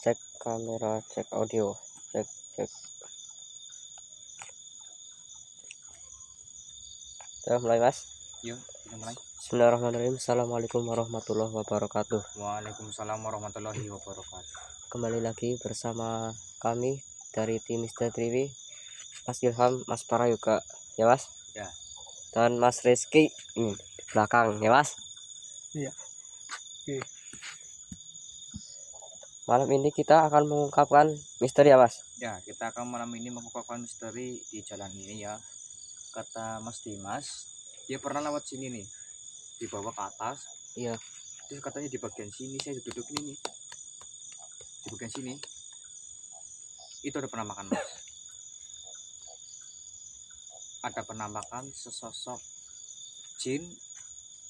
Cek kamera, cek audio, cek. Udah mulai mas? Yuk, kita mulai. Bismillahirrahmanirrahim. Assalamualaikum warahmatullahi wabarakatuh. Waalaikumsalam warahmatullahi wabarakatuh. Kembali lagi bersama kami dari tim Mr. Triwi, Mas Ilham, Mas Parayuga, ya mas? Ya. Dan Mas Rizky ini di belakang, ya mas? Iya. Oke. Malam ini kita akan mengungkapkan misteri ya mas? Ya, kita akan malam ini mengungkapkan misteri di jalan ini ya. Kata Mas Dimas, dia pernah lewat sini nih, dibawa ke atas. Iya. Terus katanya di bagian sini, saya duduk ini nih, di bagian sini itu ada penampakan mas. Ada penampakan sesosok jin.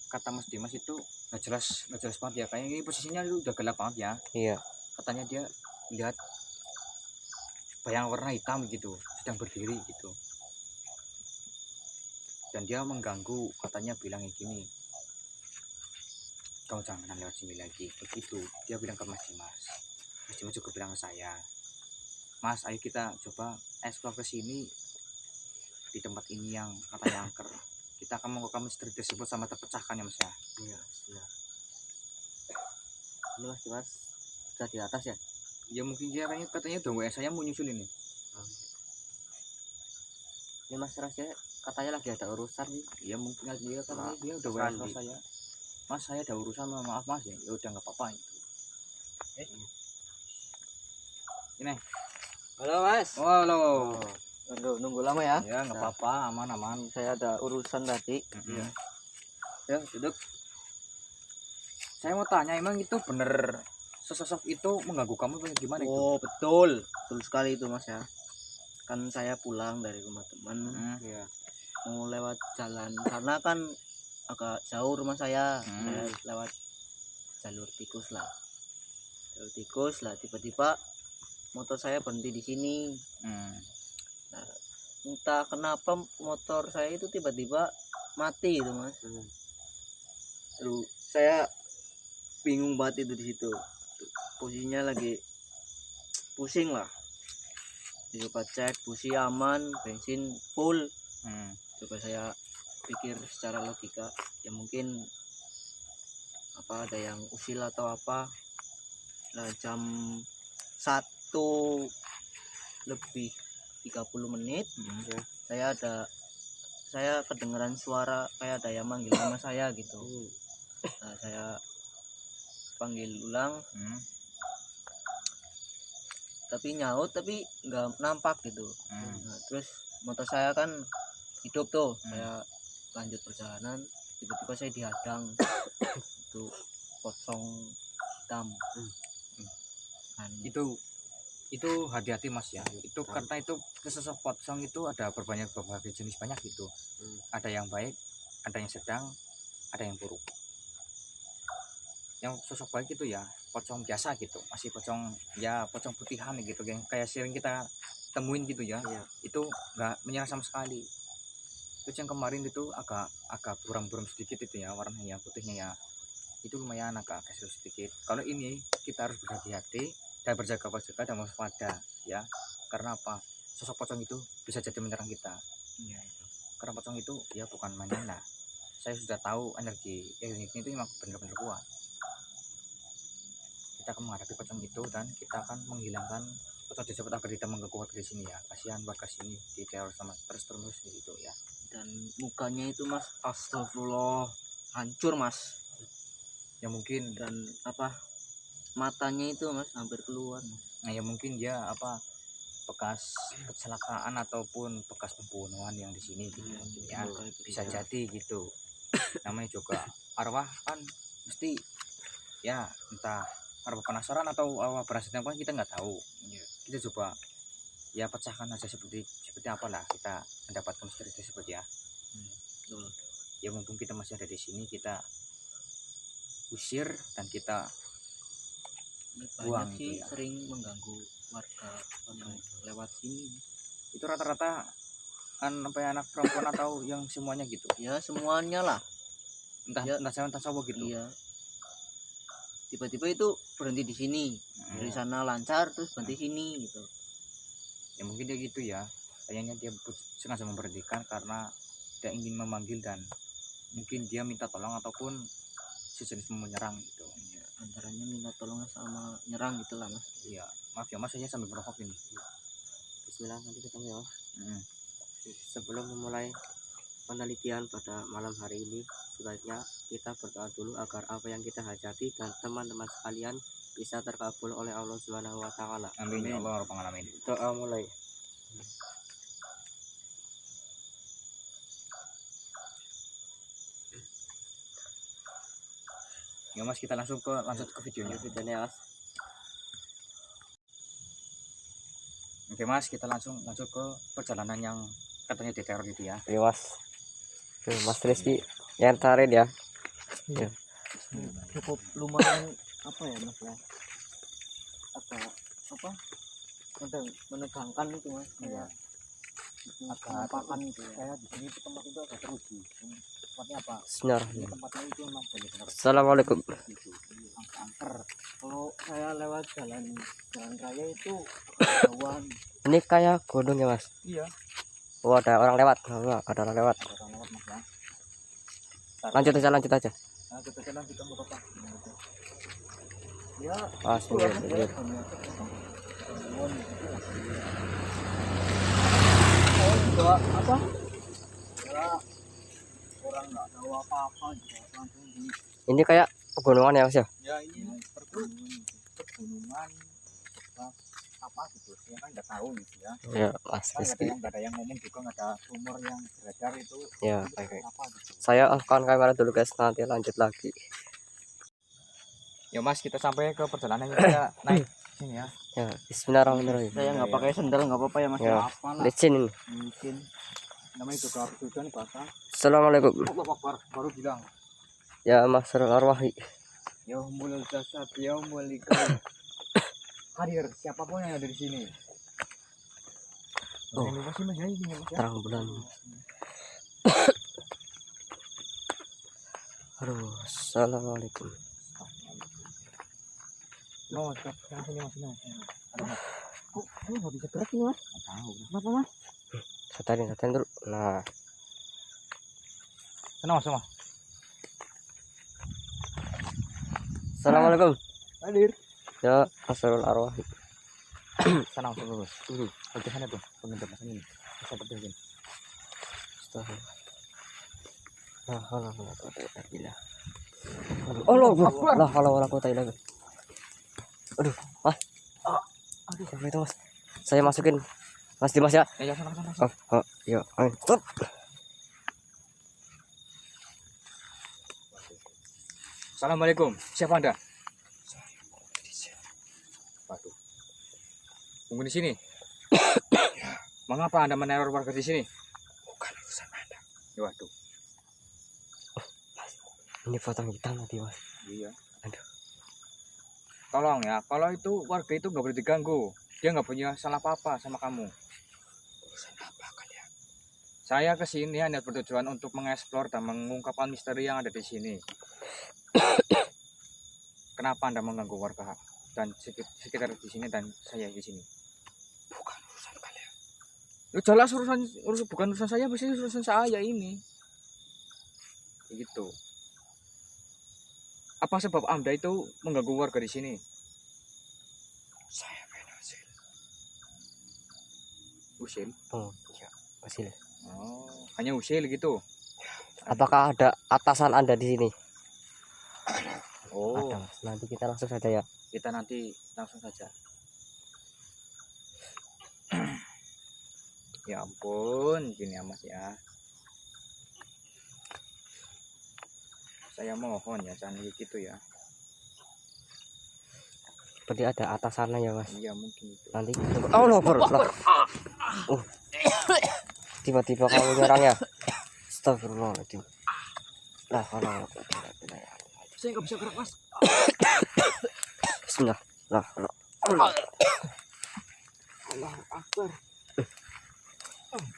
Kata Mas Dimas itu nggak jelas banget ya. Kayaknya ini posisinya itu udah gelap banget ya. Iya. Katanya dia lihat bayang warna hitam gitu sedang berdiri gitu, dan dia mengganggu. Katanya bilangnya gini, kau jangan lewat sini lagi, begitu dia bilang ke Mas Dimas. Mas Dimas juga bilang ke saya, Mas ayo kita coba eksplor ke sini, di tempat ini yang katanya angker. Kita akan mengungkap misteri tersebut sama terpecahkan ya mas ya. Iya. Ini Mas Dimas sudah di atas ya? Ya mungkin dia katanya udah saya mau nyusul ini. Ini Mas Rasya katanya lagi ada urusan nih. Ya mungkin dia katanya dia udah Sandi. WA saya, Mas saya ada urusan, maaf mas ya. Ya udah nggak apa-apa itu. Ini. Halo mas. Oh, halo. Nunggu lama ya? Ya nggak apa-apa, aman. Saya ada urusan tadi. Iya. Ya duduk. Saya mau tanya, emang itu bener sesosok itu mengganggu kamu atau gimana itu? Oh betul sekali itu mas ya. Kan saya pulang dari rumah teman, Iya. mau lewat jalan karena kan agak jauh rumah saya. Saya lewat jalur tikus lah. Tiba-tiba motor saya berhenti di sini. Nah, entah kenapa motor saya itu tiba-tiba mati itu mas. Aduh, saya bingung banget itu di situ. Posisinya lagi pusing lah. Coba cek busi aman, bensin full. Coba saya pikir secara logika, ya mungkin apa ada yang usil atau apa. Nah, jam 1:30 saya kedengeran suara kayak ada yang manggil nama saya gitu. Nah, saya panggil ulang, tapi nyaut tapi nggak nampak gitu. Nah, terus motor saya kan hidup tuh. Saya lanjut perjalanan, tiba-tiba saya dihadang itu pocong hitam. Itu hati-hati mas ya. Itu karena itu sesosok pocong itu ada berbagai jenis banyak gitu. Ada yang baik, ada yang sedang, ada yang buruk. Yang sosok baik itu ya pocong biasa gitu, masih pocong putihan gitu, yang kayak sering kita temuin gitu ya. Itu nggak menyerah sama sekali. Terus yang kemarin itu agak buram-buram sedikit itu ya, warnanya putihnya ya, itu lumayan agak seru sedikit. Kalau ini kita harus berhati-hati dan berjaga-jaga dan waspada ya. Karena apa? Sosok pocong itu bisa jadi menyerang kita. Karena pocong itu ya bukan mainan lah. Saya sudah tahu energi itu memang benar-benar kuat. Kita akan menghadapi pocong itu dan kita akan menghilangkan pocong tersebut agar tidak mengganggu warga di sini ya. Kasihan warga sini di teror sama terus gitu ya. Dan mukanya itu mas, astagfirullah, hancur mas. Ya mungkin, dan apa, matanya itu mas hampir keluar. Nah ya mungkin dia bekas kecelakaan ataupun bekas pembunuhan yang di sini gitu ya. Bisa jadi gitu. Namanya juga arwah kan mesti ya, entah arwah penasaran atau arwah berhasil apa kita nggak tahu. Kita coba ya pecahkan aja seperti apalah kita mendapatkan misteri tersebut ya. Ya mumpung kita masih ada di sini, kita usir dan kita buang sih ya. Sering mengganggu warga lewat sini. Itu rata-rata sampai anak perempuan atau yang semuanya gitu? Ya semuanya lah. Entah cewek entah cowok gitu. Iya. tiba-tiba itu berhenti di sini, dari sana lancar terus berhenti sini gitu. Ya mungkin dia gitu ya, kayaknya dia sengaja memberhentikan karena tidak ingin memanggil dan mungkin dia minta tolong ataupun sejenis menyerang gitu. Ya, antaranya minta tolong sama nyerang gitulah mas. Iya, maaf ya mas, saya sambil merokok ini. Bismillah, nanti ketemu ya. Hmm. Sebelum memulai penelitian pada malam hari ini, sebaiknya kita berdoa dulu agar apa yang kita hajati dan teman-teman sekalian bisa terkabul oleh Allah Subhanahu wa taala. Amin ya Allah rabbal alamin. Doa mulai. Ya mas, kita lanjut ke videonya. Videonya Mas. Oke mas, kita lanjut ke perjalanan yang katanya diteror itu ya. Oke Mas. Mas Rizky yang tarik ya. Ya. Cukup lumayan apa ya mas ya, apa menegangkan itu mas, kayak agak apakan gitu ya. Kayak di sini tempat itu agak teruji. Tempatnya apa? Bismillahirrahmanirrahim. Tempatnya itu memang benar-benar Assalamualaikum. angker. Kalau saya lewat jalan raya itu jauhan. Ini kayak gunung ya Mas. Iya. Oh, ada orang lewat. Oh, ada orang lewat. Ada orang lewat mas ya. Lanjut aja, lanjut aja. Nah, kita jalan kita mau apa? Ya. Ah, itulah, sebentar. ya, banyak pohon gitu lah. Saya juga apa? Ya, orang nggak tahu apa-apa juga langsung di Ini kayak pegunungan ya Mas ya. ya ini pergunungan apa gitu saya kan nggak tahu gitu ya. Ya Mas Kan Rizky. nggak ada yang ngomong juga, nggak ada sumur yang beredar itu Ya, itu baik. apa gitu. Saya akan kamera dulu guys, nanti lanjut lagi. Ya mas, kita sampai ke perjalanan yang kita naik sini ya. Ya, bismillahirrahmanirrahim. Saya nggak pakai sendal nggak apa-apa ya mas, Ya. apa lah Licin ini. mungkin namanya juga habis hujan basah. Assalamualaikum. Allah Akbar, baru bilang Ya Masrul Arwahi. ya mulai jasad ya mulai kau hadir siapapun yang ada di sini. Oh. Ini masih mas ya, ini mas ya. Terang bulan. Aduh, assalamualaikum. Oh, sekarang sini mas, sini mas. Ada mas. Kok nggak bisa gerak nih mas? Nggak tahu. Kenapa mas? Satarin dulu. Nah, Sana mas, sama. assalamualaikum. Hadir. Ya Masrul Arwahi. Sana mas, terus. Oke, sana tuh, pengentar mas ini. Bisa berdiri. Astagfirullah. Nah, Allah Allah quwata illa billah. Aduh, Mas. Aduh, siapa itu Mas? Saya masukin Mas Dimas ya. Ya, sana. Ya, ayo. Stop. Assalamualaikum, siapa anda? Waduh. Tunggu di sini. Mengapa anda meneror warga di sini? Bukan urusan Anda. Ya, waduh. Ini potong hitam tadi, Mas. Iya. Aduh. Tolong ya, kalau itu warga itu nggak boleh diganggu. Dia nggak punya salah apa-apa sama kamu. Urusan apa kalian? Saya kesini hanya bertujuan untuk mengeksplor dan mengungkapkan misteri yang ada di sini. Kenapa anda mengganggu warga dan sekitar di sini dan saya di sini? Bukan urusan kalian. Lu jelas bukan urusan saya, pasti urusan saya ini. Gitu. Apa sebab anda itu mengganggu warga di sini? Saya main hasil. Usil? Oh, iya, hasil. Oh, hanya usil gitu. Apakah ada atasan Anda di sini? Oh, Ada, Mas. Nanti kita langsung saja ya. kita nanti langsung saja. Ya ampun, gini ya mas ya. Saya mohon ya, jangan gitu ya. Berarti ada atasannya ya, Mas. Iya mungkin itu. Nanti Allah Akbar. Tiba-tiba kamu nyerang ya. Astagfirullahaladzim. Lah, kalau Saya nggak bisa gerak mas. Bismillah. Lah, Allahu Akbar.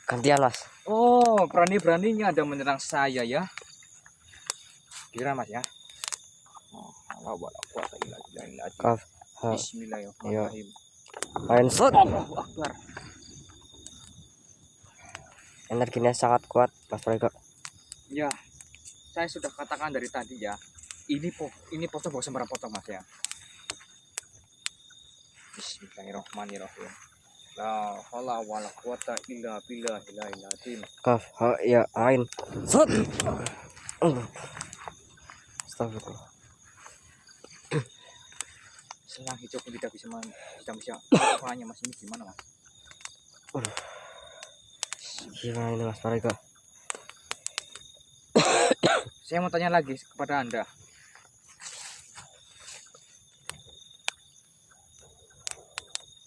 gantian Mas. Oh, berani-beraninya ada menyerang saya ya. Kira mas ya. Oh, haula wala quwata illa billah. Kaf. Ha. Bismillahirrahmanirrahim. Main shot. Allahu akbar. Energinya sangat kuat Mas Prayoga. Ya, saya sudah katakan dari tadi ya. Ini pocong bukan sembarang pocong Mas ya. Bismillahirrahmanirrahim. La haula wala quwata illa billahil azim. Kaf. Ha. Ya. Ain. Shot. Astagfirullah. Selang hijau pun tidak bisa hanya Mas ini gimana Mas? Gimana ini Mas Prayoga? Saya mau tanya lagi kepada Anda.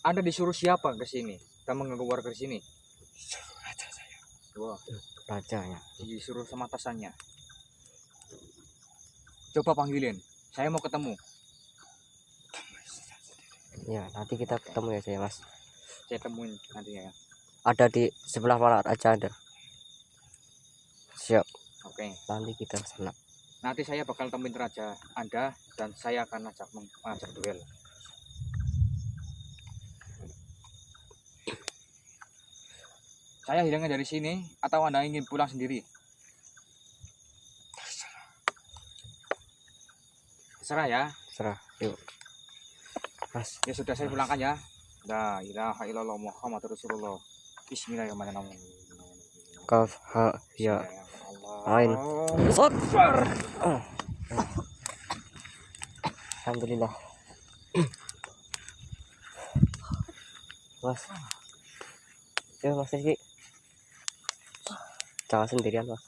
Anda disuruh siapa ke sini? Kita mengganggu warga ke sini. Raja saya. Wah, Raja ya. disuruh sama atasannya. Coba panggilin. Saya mau ketemu. Ya, nanti kita ketemu ya saya Mas. Saya temuin nanti ya. Ada di sebelah mana Raja ada. Siap. Oke. Nanti kita ke sana. Nanti saya bakal temuin raja Anda dan saya akan mengajak duel. Saya hilangnya dari sini atau Anda ingin pulang sendiri? Terserah ya. Serah. Yuk. Mas. Ya sudah saya pulangkan ya. La ilaha illallah Muhammad Rasulullah. Bismillahirrahmanirrahim. Kaf. Ha. Ya. Ain. Allah. Shot. Alhamdulillah. Mas. Ya Mas Rizky. Jangan sendirian Mas.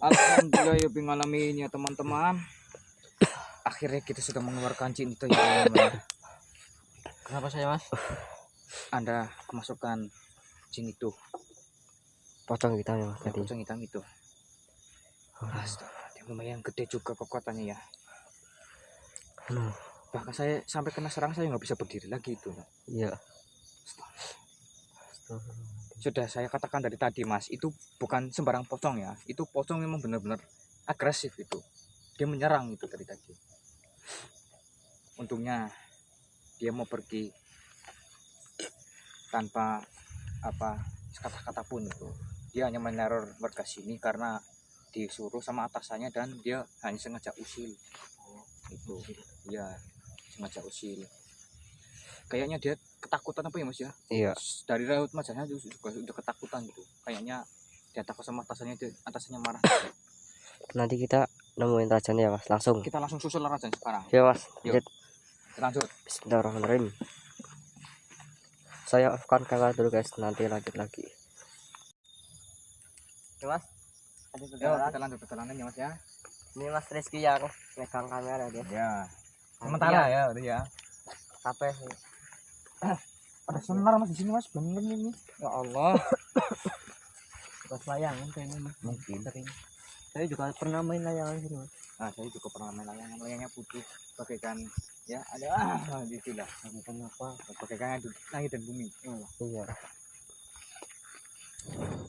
Alhamdulillah ya alamin ya teman-teman. Akhirnya kita sudah mengeluarkan jin itu ya teman-teman. Kenapa saya Mas? Anda kemasukan jin itu, Pocong hitam ya Mas ya, tadi. pocong hitam itu. Astaga, lumayan gede juga kekuatannya ya. Bahkan saya sampai kena serang saya nggak bisa berdiri lagi itu. Iya. Sudah saya katakan dari tadi Mas, itu bukan sembarang pocong ya. Itu pocong memang benar-benar agresif itu. Dia menyerang itu dari tadi. Untungnya dia mau pergi tanpa apa kata-kata pun itu. Dia hanya meneror warga sini karena disuruh sama atasannya dan dia hanya sengaja usil. Itu. Ya, sengaja usil. Kayaknya dia ketakutan apa ya Mas ya? Iya. Dari raut wajahnya juga udah ketakutan gitu. Kayaknya dia takut sama atasannya marah. Nanti kita nemuin rajanya ya Mas langsung. Kita langsung susul raja sekarang. Ya Mas. Yuk. Lanjut. Lanjut. Bismillahirrahmanirrahim. Saya offkan kamera dulu guys, nanti lanjut lagi. Ya Mas. Yuk, kita lanjut perjalanan ya Mas ya. Ini Mas Rizky yang megang kamera dia. Ya. Sementara ya, udah ya. Sampai Ada sonar Mas di sini Mas, bener ini. Ya Allah. Buat layangan kayaknya Mas. Mungkin. Saya juga pernah main layangan sini Mas. Nah, saya juga pernah main layangan putih bagaikan ya ada gitulah. Kenapa? Bagaikan langit dan bumi. iya.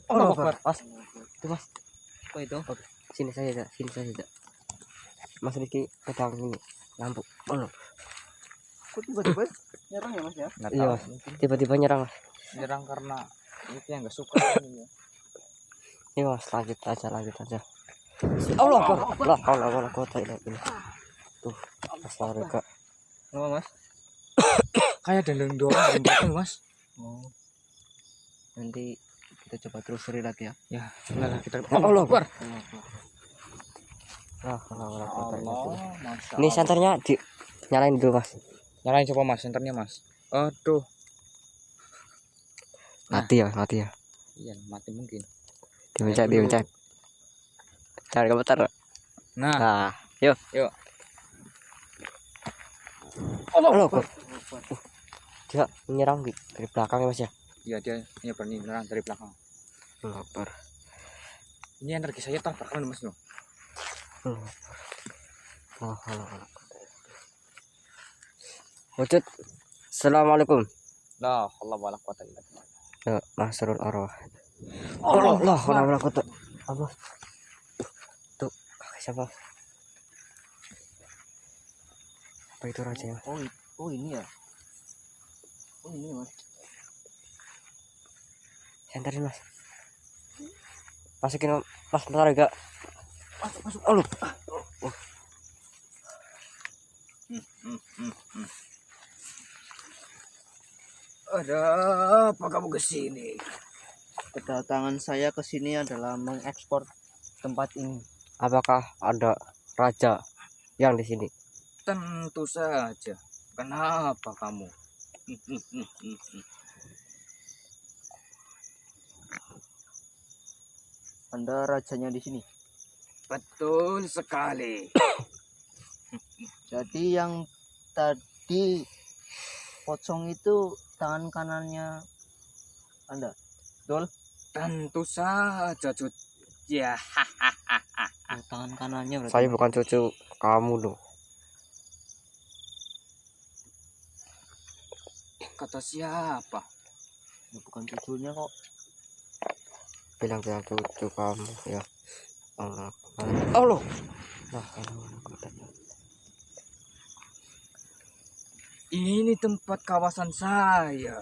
Allah Akbar. Mas. Itu Mas. Apa itu? Sini saja. Mas Rizky pegang ini lampu. Oh. Kok tiba-tiba nyerang ya Mas ya? Nggak Iya, tahu. Mas. Tiba-tiba nyerang Mas. Nyerang karena itu yang nggak suka ini ya. Ini Mas, lanjut aja. Allah Akbar. La haula wala quwata illa billah. Tuh, astaga. Kenapa Mas? Kayak ada yang dorong Mas. Oh. Nanti kita coba telusuri lagi ya. Ya, sudah kita Allah Akbar. La haula wala quwata illa billah. Allah, Masya Ini Allah. senternya nyalain dulu Mas. Nyalain coba Mas, senternya Mas. Aduh. Mati ya. Iya, mati mungkin. Dipencet. Jangan gemetar. Nah, Nah, yuk. Allah Akbar. Dia menyerang dari belakang ya Mas ya. Iya, dia berani menyerang dari belakang. Allah Akbar. Ini energi saya terbakar Mas loh. Wujud. Assalamualaikum. La haula wala quwata illa billah. Ya, Masrul Arwah. Allah, Allah, wala quwata. Allah. Tuh, siapa? Apa itu rajanya? Oh ini ya. Oh ini mas. Santarin mas. Masukin mas, bentar ya, Kak. Masuk. Allah. Ada apa kamu ke sini? Kedatangan saya ke sini adalah mengekspor tempat ini. Apakah ada raja yang di sini? Tentu saja. Kenapa kamu? Anda rajanya di sini. Betul sekali. Jadi yang tadi pocong itu tangan kanannya Anda. Betul? Tentu saja, Cut. Ya, Oh, tangan kanannya berarti. Saya bukan cucu kamu loh. kata siapa? Ya, bukan cucunya kok. Bilang-bilang cucu kamu ya. Allah. Allah. Nah, Ini tempat kawasan saya.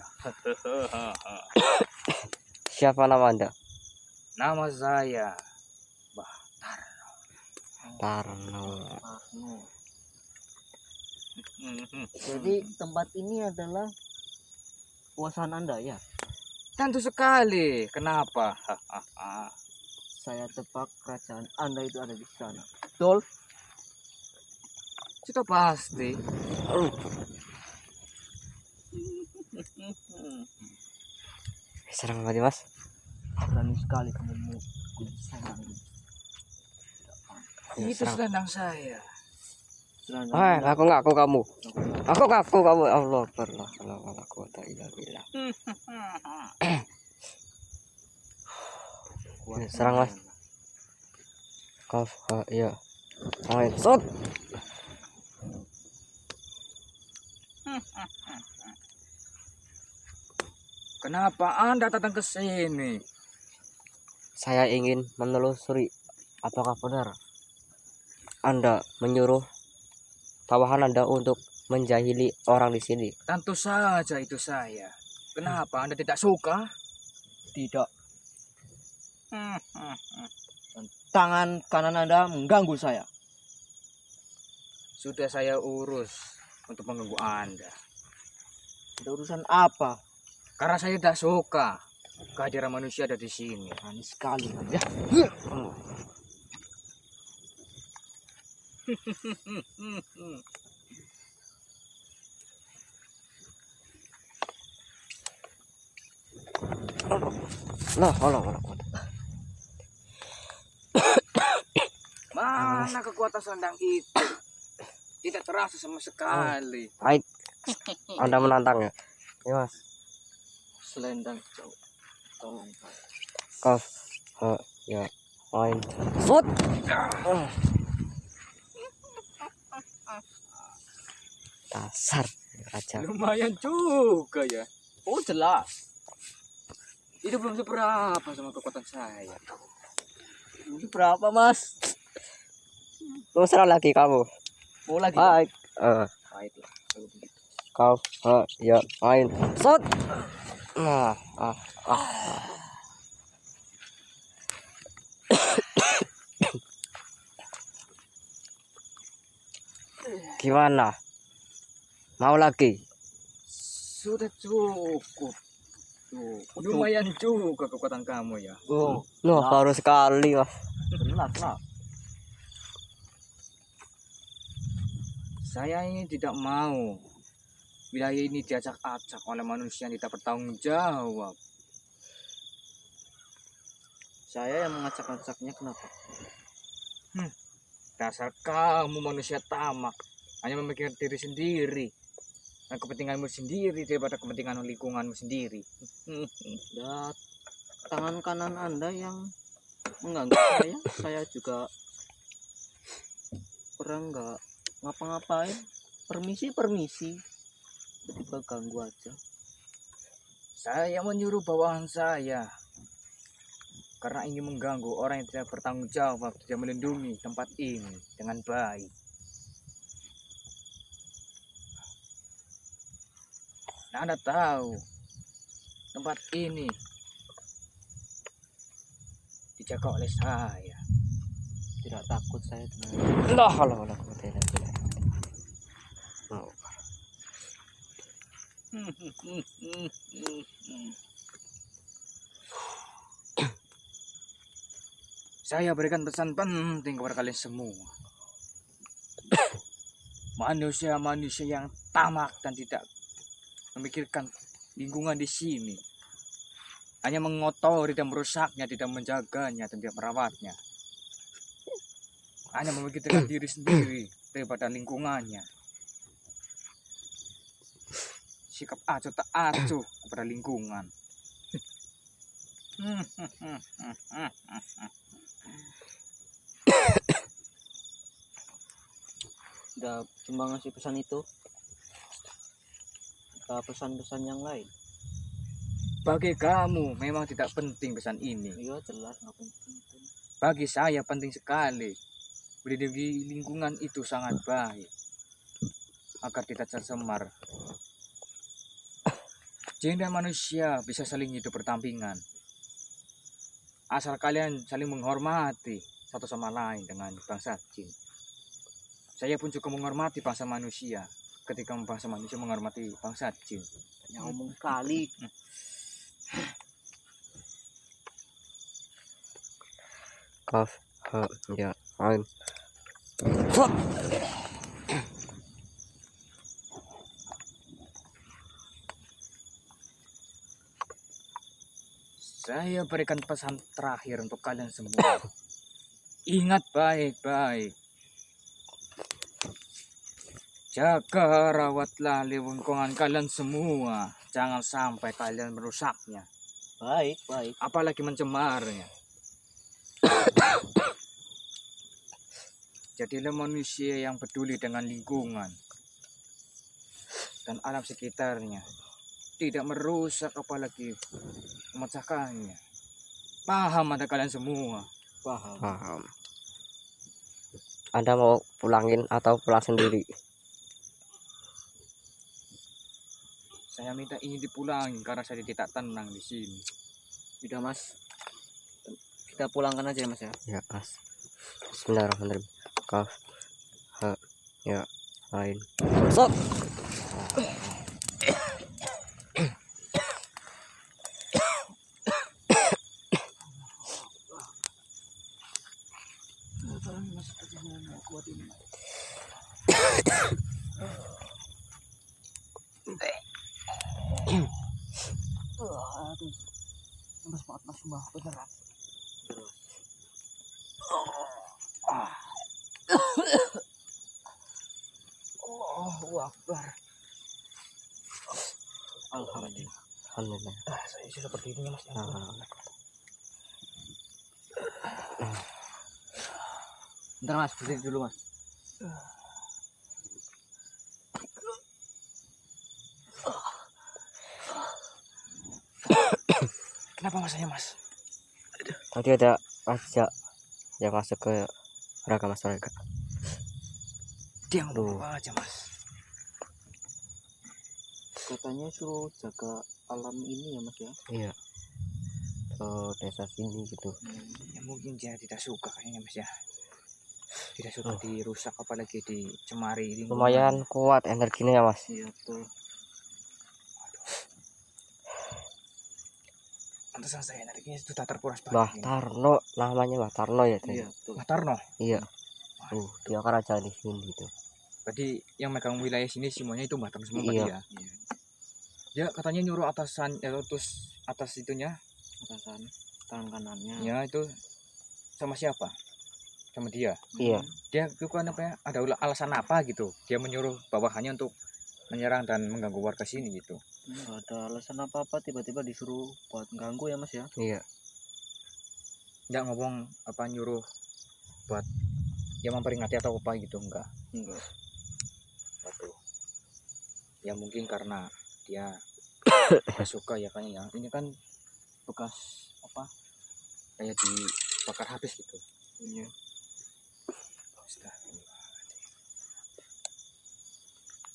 siapa nama Anda? Nama saya Tarno. Jadi tempat ini adalah kuasaan Anda ya. Tentu sekali. Kenapa? Saya tebak kerajaan Anda itu ada di sana. Betul? Sudah pasti. Serang banget mas. Berani sekali kamu mau serang. Itu selendang saya. Aku ngaku kamu. Aku ngaku kamu. Allah pernah. Allah quwata illa billah. Serang mas. Kaf, iya. Main. Shot. Kenapa Anda datang ke sini? Saya ingin menelusuri apakah benar Anda menyuruh bawahan Anda untuk menjahili orang di sini. Tentu saja itu saya. Kenapa Anda tidak suka? Tidak. Tangan kanan Anda mengganggu saya. Sudah saya urus untuk mengganggu Anda. Ada urusan apa? Karena saya tidak suka kehadiran manusia ada di sini. Berani sekali kamu ya. Nah, Allah. Mana kekuatan selendang itu? Tidak terasa sama sekali. Baik. Anda menantang ya. Ya mas. Selendang jauh. Tolong. Kaf, ya. Main. Shot. Dasar raja. Lumayan juga ya. Oh jelas. Itu belum seberapa sama kekuatan saya. Ini berapa mas? Lu serang lagi kamu. Mau lagi? Baik. Baiklah, kalau begitu. Kau, ya. Main. Shot. Nah, Gimana? Mau lagi? Sudah cukup. Tuh, lumayan juga kekuatan kamu ya. Oh, Loh, baru sekali mas. jelas lah. Saya ini tidak mau wilayah ini diacak-acak oleh manusia yang tidak bertanggung jawab. Saya yang mengacak-acaknya kenapa? Dasar kamu manusia tamak, hanya memikirkan diri sendiri dan kepentinganmu sendiri daripada kepentingan lingkunganmu sendiri. Ya, tangan kanan Anda yang mengganggu saya juga kurang nggak ngapa-ngapain. Permisi. tiba-tiba ganggu aja. Saya menyuruh bawahan saya karena ingin mengganggu orang yang tidak bertanggung jawab, tidak melindungi tempat ini dengan baik. Nah, Anda tahu tempat ini dijaga oleh saya. Tidak takut saya dengan Allah Allah oh. Saya berikan pesan penting kepada kalian semua. Manusia-manusia yang tamak dan tidak memikirkan lingkungan di sini, hanya mengotori dan merusaknya, tidak menjaganya dan tidak merawatnya, hanya memikirkan diri sendiri daripada lingkungannya. Sikap acuh tak acuh kepada lingkungan. tidak cuma ngasih pesan itu, ada pesan-pesan yang lain. Bagi kamu memang tidak penting pesan ini. Iya jelas nggak penting. Bagi saya penting sekali. Melindungi lingkungan itu sangat baik agar tidak tercemar. Jin dan manusia bisa saling hidup berdampingan, asal kalian saling menghormati satu sama lain dengan bangsa jin. Saya pun juga menghormati bangsa manusia ketika bangsa manusia menghormati bangsa jin. Yang ngomong kali. Kaf ha ya ain. Saya berikan pesan terakhir untuk kalian semua. Ingat baik-baik. Jaga, rawatlah lingkungan kalian semua. Jangan sampai kalian merusaknya, Baik. apalagi mencemarnya. Jadilah manusia yang peduli dengan lingkungan dan alam sekitarnya. Tidak merusak apalagi memecahkannya. Paham ada kalian semua? Paham. Anda mau pulangin atau pulang sendiri? Saya minta ini dipulangin karena saya tidak tenang di sini. Udah mas, kita pulangkan aja ya mas ya. Ya Mas. Bismillahirrahmanirrahim. Kaf ha ya ain. Sok. Aduh, mas banget mas mbah beneran. Allahu Akbar. Alhamdulillah. Alhamdulillah. Saya sudah seperti ini mas. Bentar mas, berdiri dulu mas. Kenapa mas saya mas? Tadi ada raja yang masuk ke raga mas mereka. Dia ngomong apa aja mas? Katanya suruh jaga alam ini ya mas ya. Iya. Ke desa sini gitu. Ya, mungkin dia tidak suka kayaknya mas ya. Tidak suka dirusak apalagi dicemari lingkungan. Lumayan kuat energinya ya mas. Iya betul. Pantesan saya energinya sudah terkuras Mbah banget. Tarno namanya, Mbah Tarno ya tadi. Iya betul. Mas Tarno. Iya. Dia kan raja di sini gitu. Berarti yang megang wilayah sini semuanya itu Mbah Tarno semua berarti Iya. ya. Dia katanya nyuruh atasan terus atas itunya. Atasan tangan kanannya. Ya itu sama siapa? Sama dia. Iya. Dia itu kan apa ya? Ada alasan apa gitu? Dia menyuruh bawahannya untuk menyerang dan mengganggu warga sini gitu. Nggak ada alasan apa-apa, tiba-tiba disuruh buat ganggu ya mas ya. Iya. Enggak ngomong apa nyuruh buat ya memperingati atau apa gitu enggak. Enggak. Waduh. Ya mungkin karena dia gak suka ya kan ya. Ini kan bekas apa? Kayak dibakar habis gitu. Iya.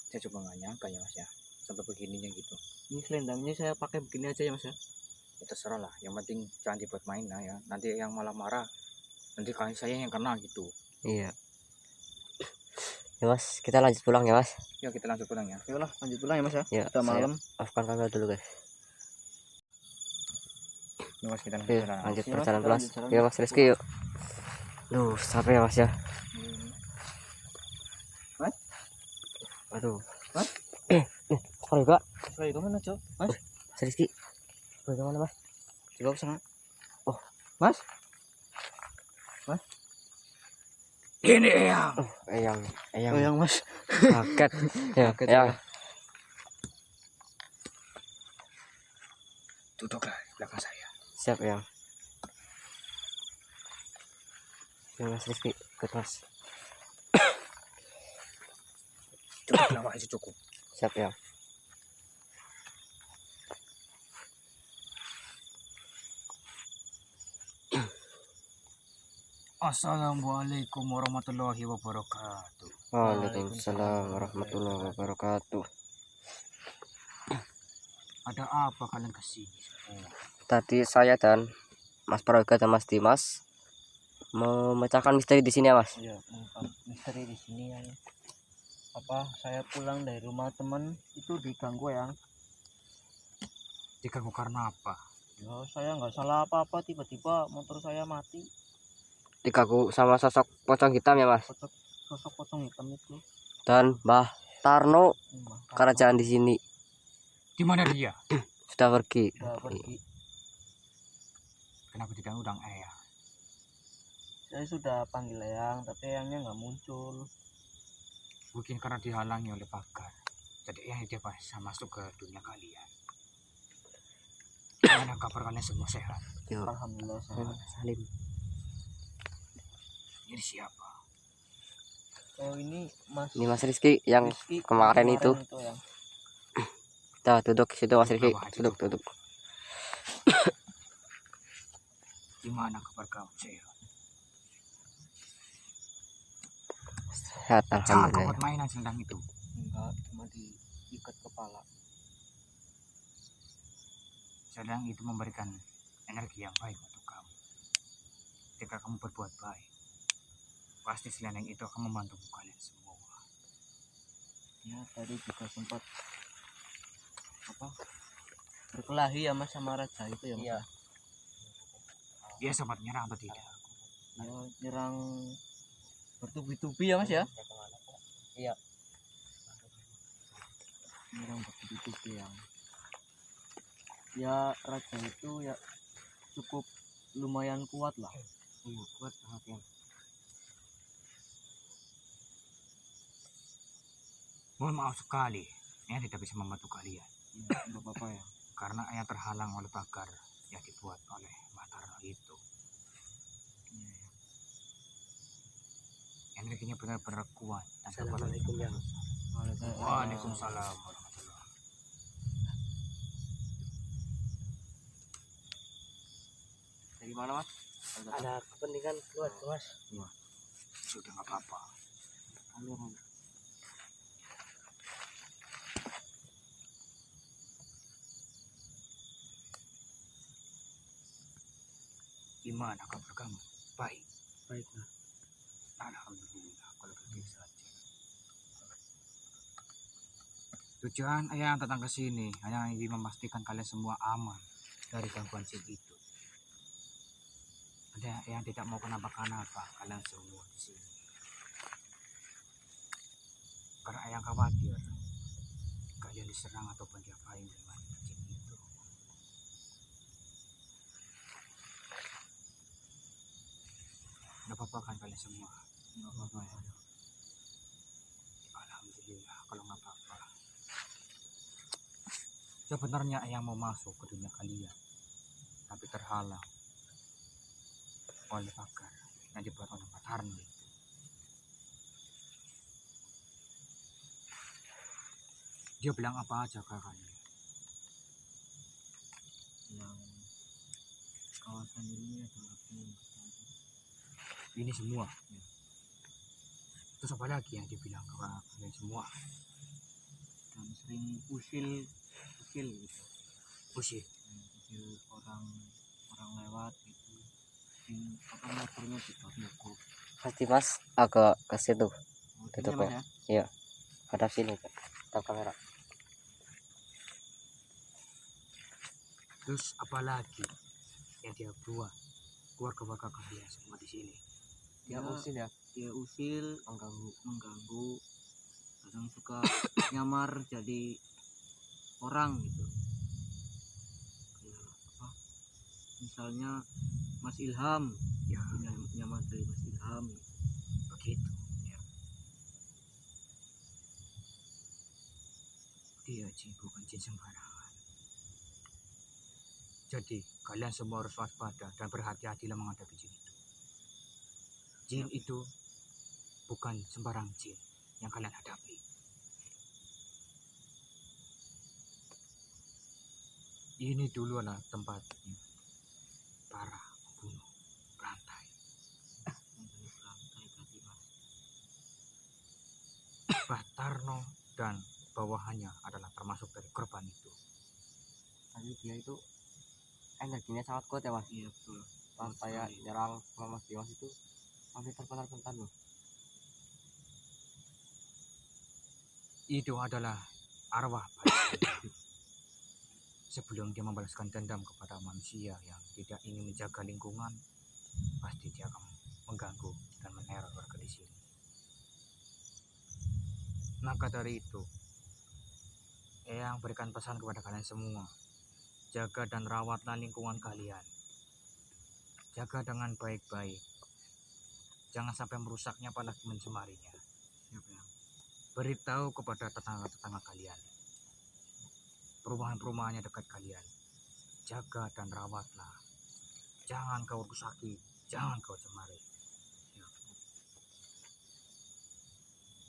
Saya coba nggak nyangka ya mas ya sampai begininya gitu. Ini selendangnya saya pakai begini aja ya mas ya. Ya terserah lah, yang penting jangan dibuat main lah ya, nanti yang malah marah nanti kalian saya yang kena gitu. Iya. Ya mas, kita lanjut pulang ya mas. Ya kita langsung pulang ya. Yolah lanjut pulang ya mas ya. Ya, Udah malam. maafkan kami dulu guys. Ya mas kita Oke, lanjut pulang. lanjut Iya, Mas, perjalanan kita pulang. lanjut jalan. Ya mas Rizky yuk. Duh, capek ya mas ya. Mas? Aduh. Mas? Sorry kak. Saya itu mana cok? Mas? Mas Rizky. Bagaimana mas? Coba ke sana. Oh. Mas? Ini ya. Eyang. Oh yang mas. Kaget. Ya, Kaget, ya. ya. Duduklah di belakang saya. Siap yang. Ya mas Rizky, ikut mas. Cukuplah mas, itu cukup. Siap yang. Assalamualaikum warahmatullahi wabarakatuh. Waalaikumsalam warahmatullahi wabarakatuh. Ada apa kalian kesini semua? Tadi saya dan Mas Prayoga dan Mas Dimas memecahkan misteri di sini ya mas. Iya, misteri di sini ya. Apa saya pulang dari rumah teman itu diganggu yang. Diganggu karena apa? Ya saya nggak salah apa-apa, tiba-tiba motor saya mati. Diganggu sama sosok pocong hitam ya mas. Sosok pocong hitam itu. Dan Mbah Tarno kerajaan di sini Di mana dia? sudah pergi. Udah pergi. Kenapa tidak undang ayah? Saya sudah panggil Eyang, tapi Eyangnya nggak muncul. Mungkin karena dihalangi oleh pagar. Jadi yang dia bisa masuk ke dunia kalian. Gimana kabar kalian semua sehat? Yuk. Alhamdulillah sehat. Salim. Ini siapa? Oh ini Mas. Ini Mas Rizky yang Rizky, kemarin itu. Yang. Kita duduk situ Mas Rizky. Bawah aja, Duduk. Gimana kabar kamu sehat? Sehat Jangan kau alhamdulillah. buat mainan selendang itu. Enggak, cuma diikat kepala. Selendang itu memberikan energi yang baik untuk kamu. Ketika kamu berbuat baik, pasti selendang itu akan membantu kalian semua. Ya tadi juga sempat apa berkelahi ya mas sama raja itu ya mas. Iya. Dia sempat menyerang atau tidak? Ya, nyerang bertubi-tubi ya mas ya. Iya. Nyerang bertubi-tubi yang. Ya raja itu ya cukup lumayan kuat lah. Iya, kuat banget ya. Mohon maaf sekali, saya tidak bisa membantu kalian. Ya, enggak apa-apa ya. Karena yang terhalang oleh pagar yang dibuat oleh Mataram itu. Energinya benar-benar kuat. Assalamualaikum ya. Waalaikumsalam warahmatullahi. Dari mana mas? Ada kepentingan keluar mas. Sudah nggak apa-apa. Gimana kabar kamu? Baik. Baik mas. Alhamdulillah kalau begitu saja. Tujuan ayah datang ke sini hanya ingin memastikan kalian semua aman dari gangguan jin itu. Ada yang tidak mau kenapa-kenapa kalian semua di sini. Karena ayah khawatir kalian diserang ataupun diapain dengan jin itu. Gak apa-apa kan kalian semua? Enggak apa-apa ya. Alhamdulillah kalau nggak apa-apa. Sebenarnya ayah mau masuk ke dunia kalian, tapi terhalang oleh pagar yang dibuat oleh Mataram itu. Dia bilang apa aja kakaknya? Yang kawasan ini adalah Ini semua. Ya. Terus apa lagi yang dia bilang ke kalian semua? dan sering usil gitu. Usil. Usil orang lewat gitu. Motornya juga mogok. Pasti mas agak ke situ. Iya, Tutup Mas, ya. ya. Iya. Hadap sini. Hadap kamera. Terus apa lagi yang dia buat keluarga kalian semua di sini? Dia usil ya. Dia usil mengganggu kadang suka nyamar jadi orang gitu. Kayak apa, misalnya Mas Ilham Ya nyamar dari Mas Ilham gitu. begitu. Ya. Dia jin bukan jin sembarangan. Jadi kalian semua harus waspada dan berhati-hatilah menghadapi jin itu. Jin itu bukan sembarang jin yang kalian hadapi. Ini dulu adalah tempatnya para pembunuh berantai. Membunuh berantai tadi, Mas. Batarno dan bawahannya adalah termasuk dari korban itu. Tapi dia itu energinya sangat kuat ya mas. Iya betul. Pas Kuat saya sekali. nyerang sama mas Dimas itu sampai terpental-pental loh. Itu adalah arwah baik. Sebelum dia membalaskan dendam kepada manusia yang tidak ingin menjaga lingkungan, pasti dia akan mengganggu dan meneror warga di sini. Maka dari itu, Eyang berikan pesan kepada kalian semua, jaga dan rawatlah lingkungan kalian. Jaga dengan baik-baik. Jangan sampai merusaknya apalagi mencemarinya. Siapa yang Beritahu kepada tetangga-tetangga kalian, perumahan-perumahannya dekat kalian. Jaga dan rawatlah. Jangan kau rusaki, jangan kau cemari.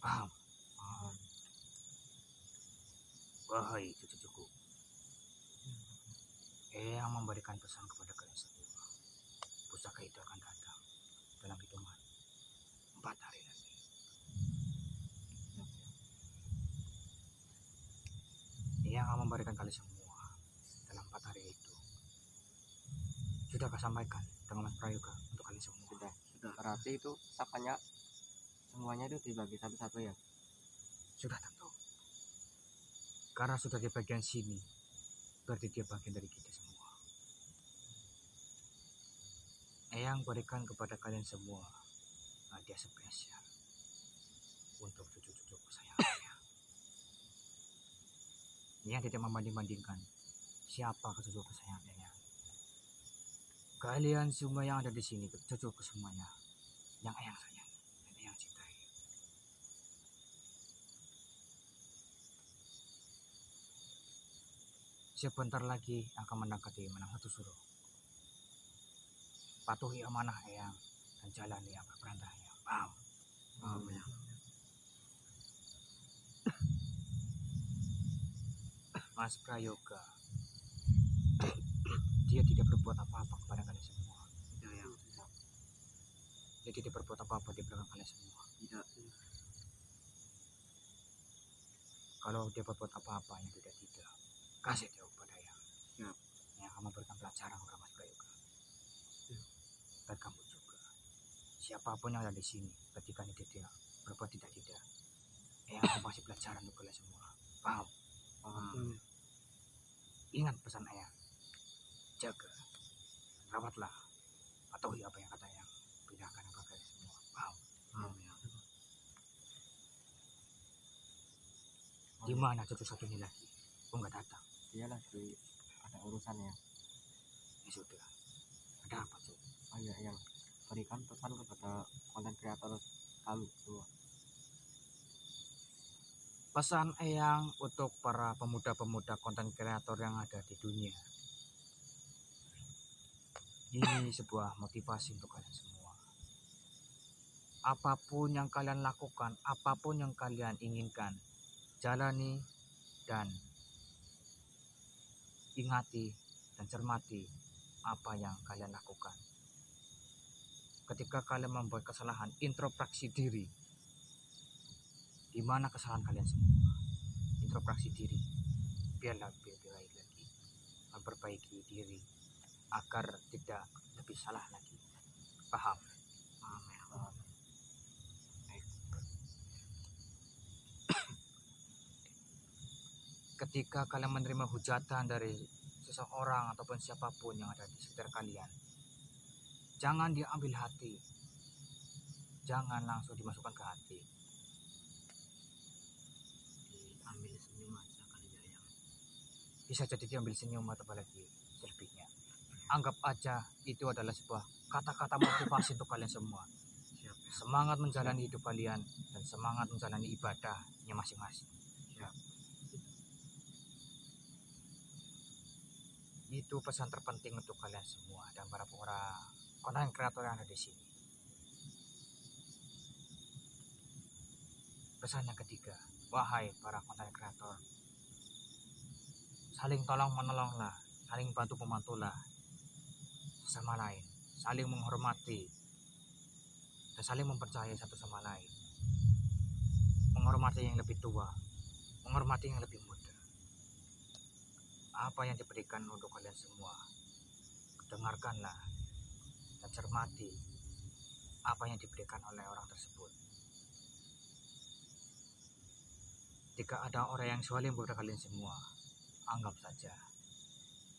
Paham? Paham. Wahai cucu-cucuku, Eyang memberikan pesan kepada kalian semua. Pusaka itu akan datang dalam hitungan 4 hari lagi. Eyang akan memberikan kalian semua dalam 4 hari itu. Sudah kau sampaikan dengan Mas Prayoga untuk kalian semua? Sudah. Berarti itu sapanya semuanya itu dibagi satu-satu ya. Sudah tentu. Karena sudah di bagian sini, berarti dia bagian dari kita semua. Eyang berikan kepada kalian semua hadiah spesial untuk cucu-cucu kesayangannya. Eyang tidak membanding-bandingkan siapa cucu kesayangannya. Kalian semua yang ada di sini, cucuku semuanya, yang Eyang sayang dan Eyang cintai. Sebentar lagi akan mendekati menang satu suruh. Patuhi amanah Eyang dan jalani apa perintahnya. Paham? paham ya? Mas Prayoga, dia tidak berbuat apa-apa kepada kalian semua. Tidak ya. Dia tidak berbuat apa-apa di belakang kalian semua. Tidak. Kalau dia berbuat apa-apa yang tidak kasih tahu kepada Eyang. Siap. Yang akan memberikan pelajaran kepada Mas Prayoga. Dan kamu juga. Siapapun yang ada di sini, ketika dia berbuat tidak, Eyang akan kasih pelajaran untuk kalian semua. Paham? Paham. Ingat pesan Eyang. Jaga, rawatlah, patuhi apa yang kata Eyang. Pindahkan apa kalian semua. Paham? Paham ya. Di mana cucu satu ini lagi? Kok nggak datang? Dia lagi ada urusan ya. Ya sudah. Ada apa tuh? Oh iya yang berikan pesan kepada konten kreator kami semua. Pesan Eyang untuk para pemuda-pemuda konten kreator yang ada di dunia. Ini sebuah motivasi untuk kalian semua. Apapun yang kalian lakukan, apapun yang kalian inginkan, jalani dan ingati dan cermati apa yang kalian lakukan. Ketika kalian membuat kesalahan, introspeksi diri. Di mana kesalahan kalian semua? Introspeksi diri. Biarlah lebih baik lagi. Memperbaiki diri agar tidak lebih salah lagi. Paham? Paham ya. Ketika kalian menerima hujatan dari seseorang ataupun siapapun yang ada di sekitar kalian, jangan diambil hati, jangan langsung dimasukkan ke hati. Diambil senyum aja kali ya yang. Bisa jadi diambil senyum atau apalagi selebihnya. Anggap aja itu adalah sebuah kata-kata motivasi untuk kalian semua. Siap ya. Semangat menjalani hidup kalian dan semangat menjalani ibadahnya masing-masing. Siap. Itu pesan terpenting untuk kalian semua dan para konten kreator yang ada di sini. Pesan yang ketiga, wahai para konten kreator, saling tolong menolonglah, saling bantu membantulah sesama lain, saling menghormati dan saling mempercayai satu sama lain, menghormati yang lebih tua, menghormati yang lebih muda. Apa yang diberikan untuk kalian semua, dengarkanlah dan cermati apa yang diberikan oleh orang tersebut. Jika ada orang yang zalim kepada kalian semua, anggap saja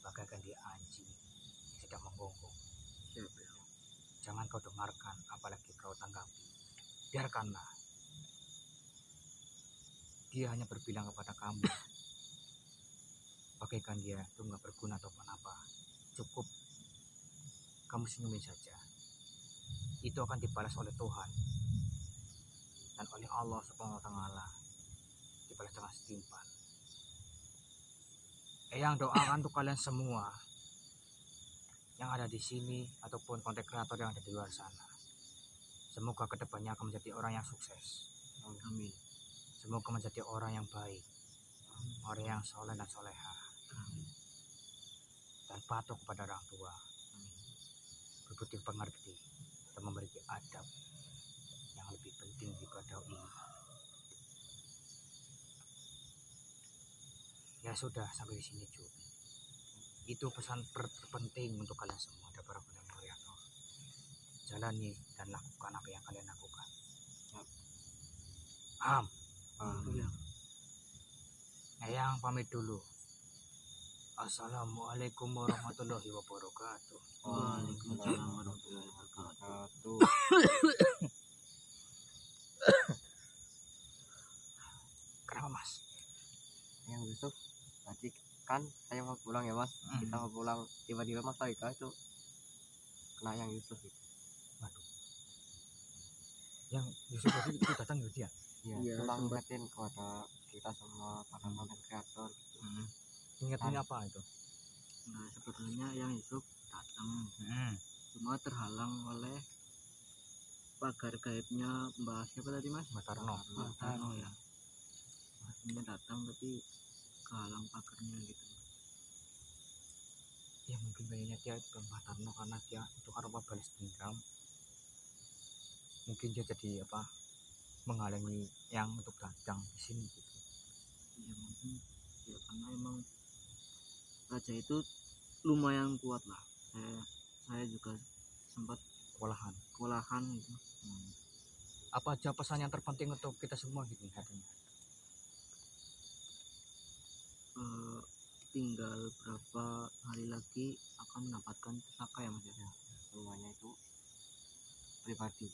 bagaikan dia anjing yang sedang menggonggong. Siap ya. Jangan kau dengarkan, apalagi kau tanggapi. Biarkanlah. Dia hanya berbilang kepada kamu, bagaikan dia itu nggak berguna ataupun apa. Cukup kamu senyumin saja. Itu akan dibalas oleh Tuhan dan oleh Allah Subhanahu wa Ta'ala, dibalas dengan setimpal. Yang doakan untuk kalian semua yang ada di sini ataupun konten kreator yang ada di luar sana. Semoga kedepannya akan menjadi orang yang sukses. Amin. Semoga menjadi orang yang baik, orang yang soleh dan soleha, dan patuh kepada orang tua, berbudi pengerti, dan memiliki adab yang lebih penting daripada ini. Ya sudah, sampai di sini cuy. Itu pesan terpenting untuk kalian semua, ada para konten kreator. Jalani dan lakukan apa yang kalian lakukan. Paham? Ya. Eyang pamit dulu. Assalamualaikum warahmatullahi wabarakatuh. Waalaikumsalam warahmatullahi wabarakatuh. Kenapa mas? Yang Yusuf tadi kan saya mau pulang ya mas. Kita mau pulang tiba-tiba mas Taika itu kena yang Yusuf itu. Waduh. Yang Yusuf tadi itu datang gitu ya? Iya. Pulang ingetin kepada kita semua para konten kreator gitu. Ingatnya apa itu? Nah, sebetulnya yang Yusuf datang cuma terhalang oleh pagar gaibnya Mbak siapa tadi mas? Mbak Tarno. Mbak Tarno ya. Maksudnya datang tapi kehalang pagarnya gitu. Ya mungkin kayaknya dia itu Mbak Tarno karena dia itu kan apa balas dendam. Mungkin dia jadi apa menghalangi yang untuk datang di sini gitu. Ya mungkin ya karena emang raja itu lumayan kuat lah. Saya juga sempat kewalahan gitu. Apa aja pesan yang terpenting untuk kita semua gitu katanya? Tinggal berapa hari lagi akan mendapatkan pusaka ya mas ya. Semuanya itu pribadi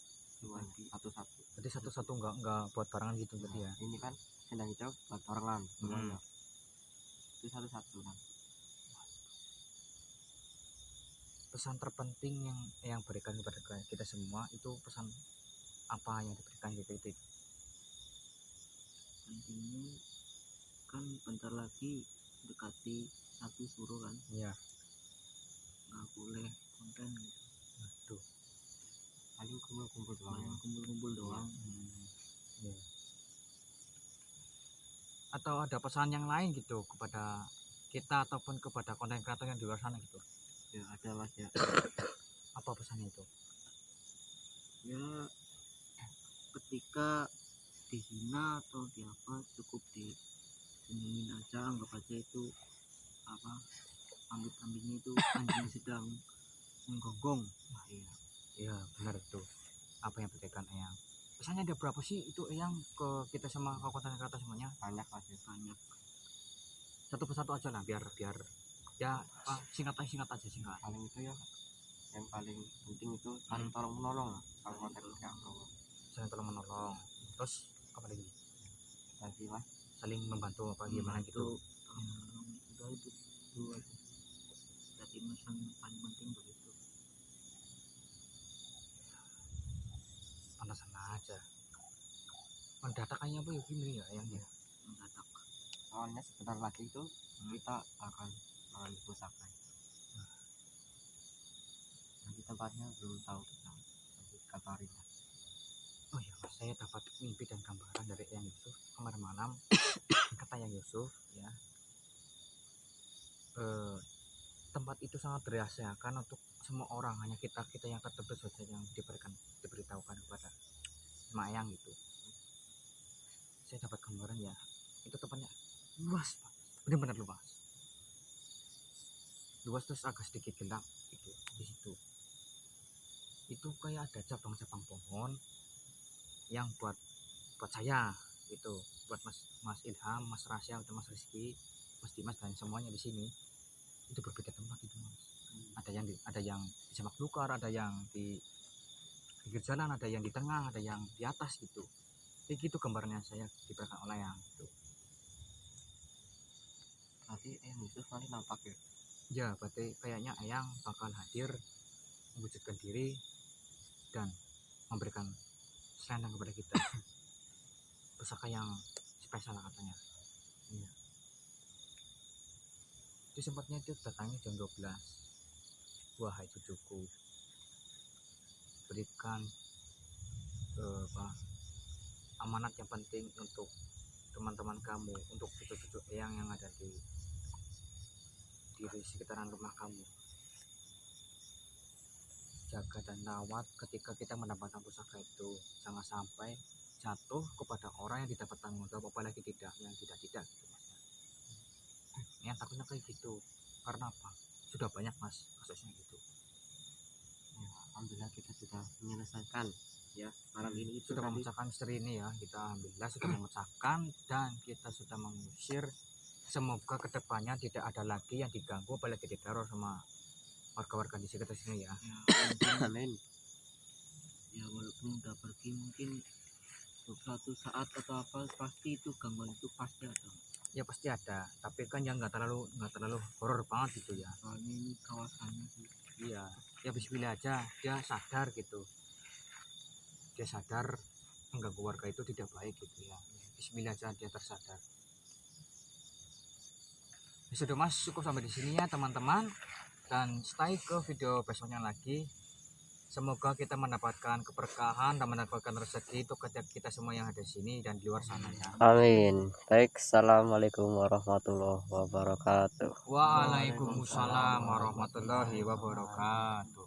satu-satu. Jadi satu-satu nggak buat barangan gitu berarti ya? Ini kan sendang hijau buat barengan semuanya. Itu satu-satu kan. Pesan terpenting yang berikan kepada kita semua itu pesan apa yang diberikan gitu itu? Pentingnya kan bentar lagi dekati satu suruh kan. Iya. Nggak boleh konten gitu. Aduh. Paling kumpul-kumpul doang. Kumpul-kumpul doang. Iya. atau ada pesan yang lain gitu kepada kita ataupun kepada konten kreator yang di luar sana gitu? Ya ada mas ya. Apa pesannya itu? Ya ketika dihina atau di apa cukup disenyumin aja, anggap aja itu apa, ambit-ambitnya itu anjing sedang menggonggong. Wah, iya, iya benar itu apa yang dikatakan Eyang. Pesannya ada berapa sih itu Eyang ke kita sama ke konten kreator semuanya? Banyak mas ya. Banyak. Satu persatu aja lah biar ya singkat aja singkat. Paling itu ya yang paling penting itu saling tolong menolong lah kalau konten kreator. Saling tolong menolong. Terus apa lagi? Tadi mas Saling membantu apa gimana gitu. Udah itu dua jadi pesan paling penting begitu. Pantasan aja. Mendadak kayaknya apa ya gini ya Eyang ya. Mendadak. soalnya sebentar lagi itu kita akan mengambil pusaka. Nanti tempatnya belum tahu kita, nanti kabarin ya. Oh iya Mas, saya dapat mimpi dan gambaran dari Eyang Yusuf kemarin malam. Kata Eyang Yusuf ya, tempat itu sangat dirahasiakan untuk semua orang, hanya kita yang tertentu saja yang diberitahukan kepada sama Eyang gitu. Saya dapat gambaran ya, itu tempatnya luas Pak, benar-benar luas terus agak sedikit gelap gitu di situ. Itu kayak ada cabang-cabang pohon yang buat saya itu, buat Mas Ilham, Mas Rasya, atau Mas Rizky, Mas Dimas dan semuanya di sini itu berbeda tempat itu Mas. Ada yang di Semak Belukar, ada yang di pinggir jalan, ada yang di tengah, ada yang di atas gitu. Kayak gitu gambarnya saya diberikan oleh yang itu. Nanti Yusuf nanti nampak ya. Ya berarti kayaknya Eyang bakal hadir mewujudkan diri dan memberikan selendang kepada kita. Pusaka yang spesial katanya. Iya. Itu sempatnya itu datangnya jam 12. Wahai cucuku, berikan amanat yang penting untuk teman-teman kamu, untuk cucu-cucu Eyang yang ada di sekitaran rumah kamu. Jaga dan rawat ketika kita mendapatkan pusaka itu, jangan sampai jatuh kepada orang yang didapat tanggung jawab, apalagi yang tidak gitu Mas. Yang takutnya kayak gitu, karena apa? Sudah banyak Mas kasusnya gitu. Ya, alhamdulillah kita sudah menyelesaikan ya malam ini itu sudah tadi. memecahkan misteri ini ya, kita alhamdulillah sudah memecahkan dan kita sudah mengusir. Semoga kedepannya tidak ada lagi yang diganggu apalagi diteror sama warga-warga di sekitar sini ya. Amin. Ya walaupun udah pergi mungkin suatu saat atau apa pasti itu gangguan itu pasti ada. Ya pasti ada, tapi kan yang nggak terlalu horor banget gitu ya. Soalnya ini kawasannya sih. Iya, ya bismillah aja dia sadar gitu. Dia sadar mengganggu warga itu tidak baik gitu ya. Bismillah aja dia tersadar. Ya sudah Mas, cukup sampai di sini ya teman-teman. Dan stay ke video besoknya lagi. Semoga kita mendapatkan keberkahan dan mendapatkan rezeki untuk kita semua yang ada di sini dan di luar sana ya. Amin. Baik, assalamualaikum warahmatullahi wabarakatuh. Waalaikumsalam warahmatullahi wabarakatuh.